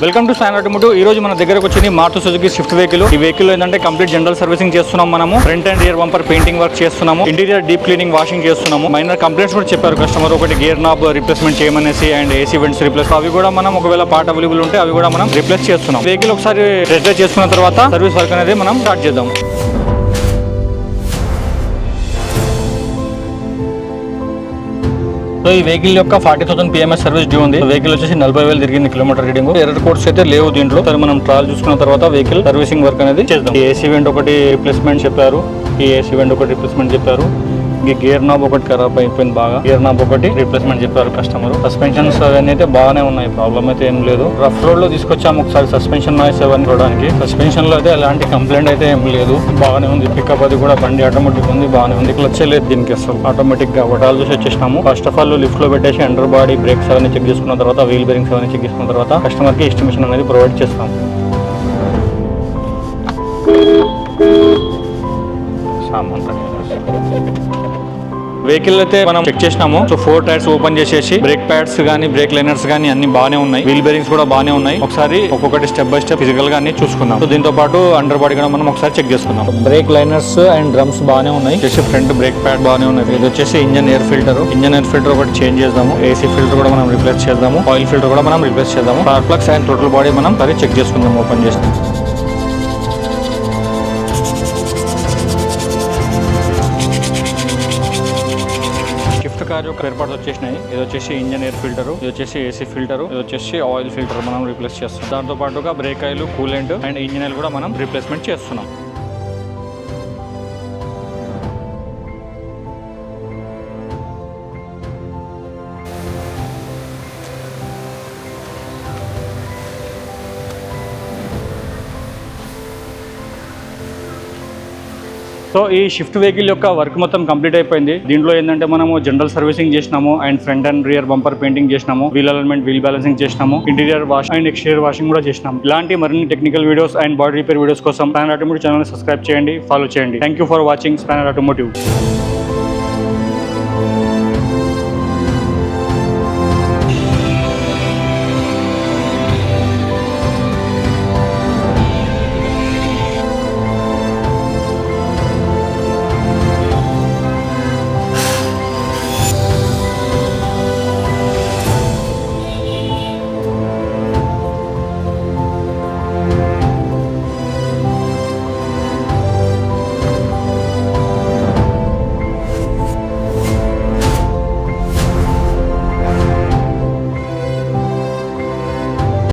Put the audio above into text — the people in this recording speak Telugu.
Welcome to stand automotive. ఈ రోజు మన దగ్గరకు వచ్చింది మారుతి సుజుకి స్విఫ్ట్ వెహికల్. ఈ వెహికల్ ఏంటంటే కంప్లీట్ జనరల్ సర్వీసింగ్ చేస్తున్నాం. మనము front and rear bumper painting work చేస్తున్నాము. ఇంటీరియర్ డీప్ క్లీనింగ్ వాషింగ్ చేస్తున్నాము. మైనర్ కంప్లైంట్స్ కూడా చెప్పారు కస్టమర్. ఒకటి గేర్ నాబ్ రిప్లేస్మెంట్ చేయమనేసి అండ్ ఏసీ వెంట్స్ రిప్లేస్. అవి కూడా మనం ఒకవేళ పార్ట్ అవైలబుల్ ఉంటే అవి కూడా మనం రిప్లేస్ చేస్తున్నాం. వెహికల్ ఒకసారి టెస్ట్ డ్రైవ్ చేసుకున్న తర్వాత సర్వీస్ వర్క్ అనేది మనం స్టార్ట్ చేద్దాం. సో ఈ వెహికల్ యొక్క 40,000 PMS సర్వీస్ డ్యూ ఉంది. వెహికల్ వచ్చేసి 40,000 తిరిగింది కిలోమీటర్ రీడింగ్. ఎర్రర్ కోడ్స్ అయితే లేవు దీంట్లో. సరే మనం ట్రయల్ చూసుకున్న తర్వాత వెహికల్ సర్వీసింగ్ వర్క్ అనేది చేద్దాం. ఈ ఏసీ వెంట్ ఒకటి రిప్లేస్మెంట్ చెప్పారు. ఈ గేర్ నాబ్ ఒకటి ఖరాబ్ అయిపోయింది బాగా. గేర్ నాబ్ ఒకటి రిప్లేస్మెంట్ చెప్పారు కస్టమర్. సస్పెన్షన్స్ అవన్నీ అయితే బాగానే ఉన్నాయి, ప్రాబ్లం అయితే ఏం లేదు. రఫ్ రోడ్ లో తీసుకొచ్చాము ఒకసారి సస్పెన్షన్ నాయిస్ అవన్నీ చూడడానికి. సస్పెన్షన్ లో అయితే ఎలాంటి కంప్లైంట్ అయితే ఏం లేదు, బాగానే ఉంది. పికప్ అది కూడా బండి ఆటోమేటిక్ ఉంది, బాగానే ఉంది. క్లచ్ లేదు దీనికి అసలు, ఆటోమేటిక్ గా వటాలు చూసి వచ్చేసినాము. ఫస్ట్ ఆఫ్ ఆల్ లిఫ్ట్ లో పెట్టేసి అండర్ బాడీ బ్రేక్స్ అవన్నీ చెక్ చేసుకున్న తర్వాత, వీల్ బేరింగ్స్ అవన్నీ చెక్ చేసుకున్న తర్వాత కస్టమర్ కి ఎస్టిమేషన్ అనేది ప్రొవైడ్ చేస్తాం. వెహికల్ అయితే మనం చెక్ చేసినాము. సో 4 టైర్స్ ఓపెన్ చేసేసి బ్రేక్ ప్యాడ్స్ గానీ బ్రేక్ లైనర్స్ గానీ అన్ని బాగానే ఉన్నాయి. వీల్ బేరింగ్స్ కూడా బాగానే ఉన్నాయి. ఒకసారి ఒక్కొక్కటి స్టెప్ బై స్టెప్ ఫిజికల్ గా అన్ని చూసుకుందాం. సో దీంతో పాటు అండర్ బాడీ కూడా మనం ఒకసారి చెక్ చేసుకుందాం. బ్రేక్ లైనర్స్ అండ్ డ్రమ్స్ బాగానే ఉన్నాయి. ఫ్రంట్ బ్రేక్ ప్యాడ్ బాగానే ఉన్నది. ఇది వచ్చేసి ఇంజన్ ఎయిర్ ఫిల్టర్ ఒకటి చేంజ్ చేద్దాము. ఏసీ ఫిల్టర్ కూడా మనం రిప్లేస్ చేద్దాము. ఆయిల్ ఫిల్టర్ కూడా మనం రిప్లేస్ చేద్దాము. Spark plugs and total body మనం సరే చెక్ చేసుకుందాం ఓపెన్ చేసి. కార్ యొక్క ఏర్పాట్లు వచ్చేసినాయి. ఇది వచ్చేసి ఇంజన్ ఎయిర్ ఫిల్టర్, ఇది వచ్చేసి ఏసీ ఫిల్టర్, ఇది వచ్చేసి ఆయిల్ ఫిల్టర్ మనం రీప్లేస్ చేస్తాం. దాంతో పాటుగా break oil, coolant and engine oil కూడా మనం రీప్లేస్మెంట్ చేస్తున్నాం. సో ఈ షిఫ్ట్ వెహికల్ యొక్క వర్క్ మొత్తం కంప్లీట్ అయిపోయింది. దీంట్లో ఏంటంటే మనము జనరల్ సర్వీసింగ్ చేసినాము and front and rear bumper painting చేసినాము, వీల్ అలైన్మెంట్, వీల్ బ్యాలెన్సింగ్ చేసినాము, interior wash and exterior washing కూడా చేసినాము. ఇలాంటి మరిన్ని technical videos and body repair videos కోసం స్పానర్ ఆటోమోటివ్ ఛానల్ సబ్స్క్రైబ్ చేయండి, ఫాలో చేయండి. Thank you for watching spanner automotive.